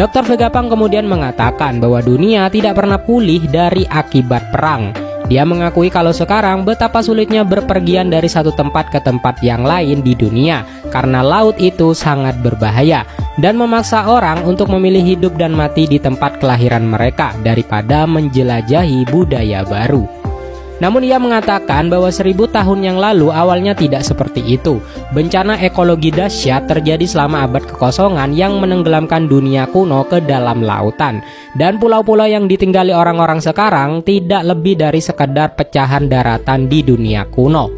Dr. Vegapunk kemudian mengatakan bahwa dunia tidak pernah pulih dari akibat perang. Dia mengakui kalau sekarang betapa sulitnya berpergian dari satu tempat ke tempat yang lain di dunia karena laut itu sangat berbahaya dan memaksa orang untuk memilih hidup dan mati di tempat kelahiran mereka daripada menjelajahi budaya baru. Namun ia mengatakan bahwa 1000 tahun yang lalu awalnya tidak seperti itu. Bencana ekologi dahsyat terjadi selama abad kekosongan yang menenggelamkan dunia kuno ke dalam lautan. Dan pulau-pulau yang ditinggali orang-orang sekarang tidak lebih dari sekedar pecahan daratan di dunia kuno.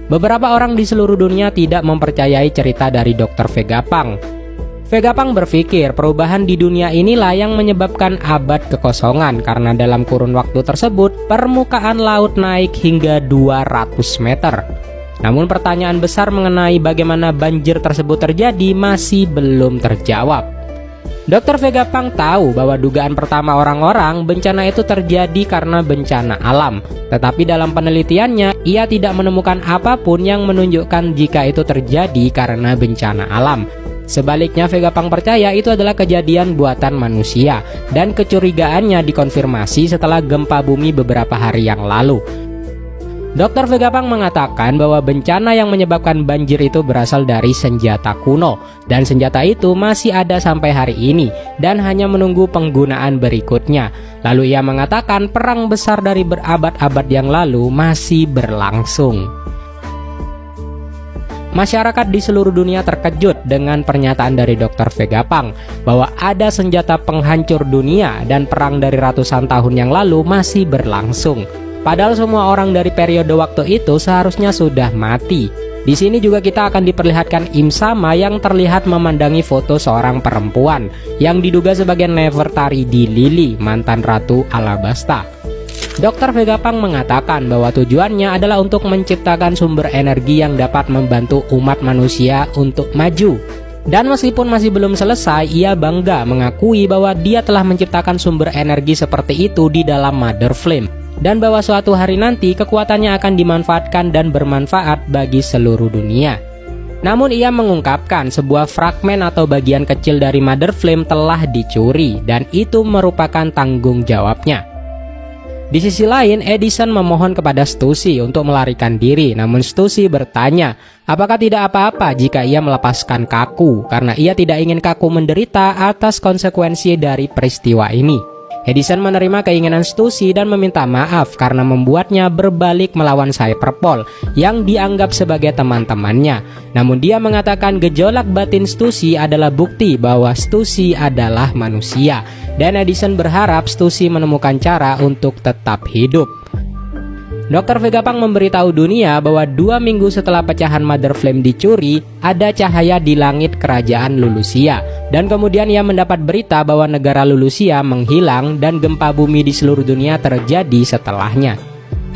Beberapa orang di seluruh dunia tidak mempercayai cerita dari Dr. Vegapunk. Vegapunk berpikir perubahan di dunia inilah yang menyebabkan abad kekosongan karena dalam kurun waktu tersebut permukaan laut naik hingga 200 meter. Namun pertanyaan besar mengenai bagaimana banjir tersebut terjadi masih belum terjawab. Dr. Vegapunk tahu bahwa dugaan pertama orang-orang bencana itu terjadi karena bencana alam. Tetapi dalam penelitiannya ia tidak menemukan apapun yang menunjukkan jika itu terjadi karena bencana alam. Sebaliknya, Vegapunk percaya itu adalah kejadian buatan manusia dan kecurigaannya dikonfirmasi setelah gempa bumi beberapa hari yang lalu. Dr. Vegapunk mengatakan bahwa bencana yang menyebabkan banjir itu berasal dari senjata kuno dan senjata itu masih ada sampai hari ini dan hanya menunggu penggunaan berikutnya. Lalu ia mengatakan perang besar dari berabad-abad yang lalu masih berlangsung. Masyarakat di seluruh dunia terkejut dengan pernyataan dari Dr. Vegapunk bahwa ada senjata penghancur dunia dan perang dari ratusan tahun yang lalu masih berlangsung. Padahal semua orang dari periode waktu itu seharusnya sudah mati. Di sini juga kita akan diperlihatkan Im Sama yang terlihat memandangi foto seorang perempuan yang diduga sebagai Nefertari di Lili, mantan Ratu Alabasta. Dr. Vegapunk mengatakan bahwa tujuannya adalah untuk menciptakan sumber energi yang dapat membantu umat manusia untuk maju. Dan meskipun masih belum selesai, ia bangga mengakui bahwa dia telah menciptakan sumber energi seperti itu di dalam Mother Flame. Dan bahwa suatu hari nanti kekuatannya akan dimanfaatkan dan bermanfaat bagi seluruh dunia. Namun ia mengungkapkan sebuah fragmen atau bagian kecil dari Mother Flame telah dicuri dan itu merupakan tanggung jawabnya. Di sisi lain, Edison memohon kepada Stussy untuk melarikan diri, namun Stussy bertanya, apakah tidak apa-apa jika ia melepaskan Kaku, karena ia tidak ingin Kaku menderita atas konsekuensi dari peristiwa ini. Edison menerima keinginan Stussy dan meminta maaf karena membuatnya berbalik melawan Cyberpol yang dianggap sebagai teman-temannya. Namun dia mengatakan gejolak batin Stussy adalah bukti bahwa Stussy adalah manusia. Dan Edison berharap Stussy menemukan cara untuk tetap hidup. Dr. Vegapunk memberitahu dunia bahwa 2 minggu setelah pecahan Mother Flame dicuri, ada cahaya di langit kerajaan Lulusia. Dan kemudian ia mendapat berita bahwa negara Lulusia menghilang dan gempa bumi di seluruh dunia terjadi setelahnya.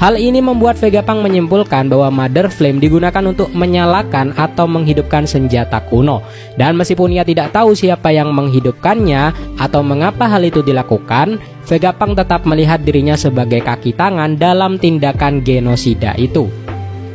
Hal ini membuat Vegapunk menyimpulkan bahwa Mother Flame digunakan untuk menyalakan atau menghidupkan senjata kuno. Dan meskipun ia tidak tahu siapa yang menghidupkannya atau mengapa hal itu dilakukan, Vegapunk tetap melihat dirinya sebagai kaki tangan dalam tindakan genosida itu.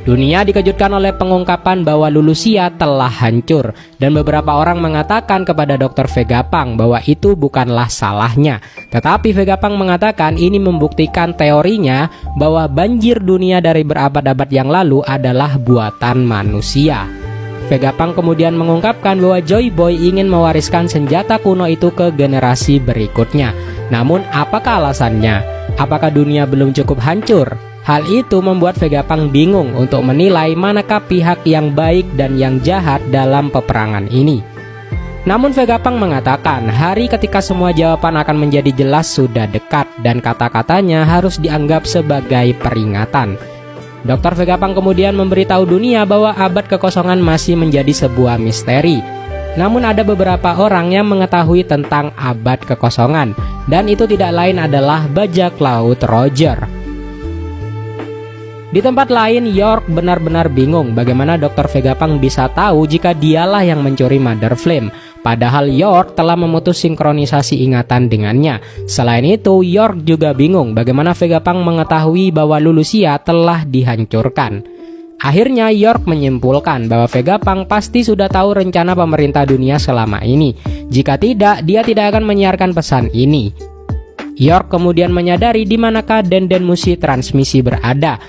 Dunia dikejutkan oleh pengungkapan bahwa Lulusia telah hancur dan beberapa orang mengatakan kepada Dr. Vegapunk bahwa itu bukanlah salahnya. Tetapi Vegapunk mengatakan ini membuktikan teorinya bahwa banjir dunia dari berabad-abad yang lalu adalah buatan manusia. Vegapunk kemudian mengungkapkan bahwa Joy Boy ingin mewariskan senjata kuno itu ke generasi berikutnya. Namun apakah alasannya? Apakah dunia belum cukup hancur? Hal itu membuat Vegapunk bingung untuk menilai manakah pihak yang baik dan yang jahat dalam peperangan ini. Namun Vegapunk mengatakan hari ketika semua jawaban akan menjadi jelas sudah dekat dan kata-katanya harus dianggap sebagai peringatan. Dr. Vegapunk kemudian memberitahu dunia bahwa abad kekosongan masih menjadi sebuah misteri. Namun ada beberapa orang yang mengetahui tentang abad kekosongan dan itu tidak lain adalah bajak laut Roger. Di tempat lain, York benar-benar bingung bagaimana Dr. Vegapunk bisa tahu jika dialah yang mencuri Mother Flame. Padahal York telah memutus sinkronisasi ingatan dengannya. Selain itu, York juga bingung bagaimana Vegapunk mengetahui bahwa Lulusia telah dihancurkan. Akhirnya York menyimpulkan bahwa Vegapunk pasti sudah tahu rencana pemerintah dunia selama ini. Jika tidak, dia tidak akan menyiarkan pesan ini. York kemudian menyadari di manakah Denden Mushi transmisi berada.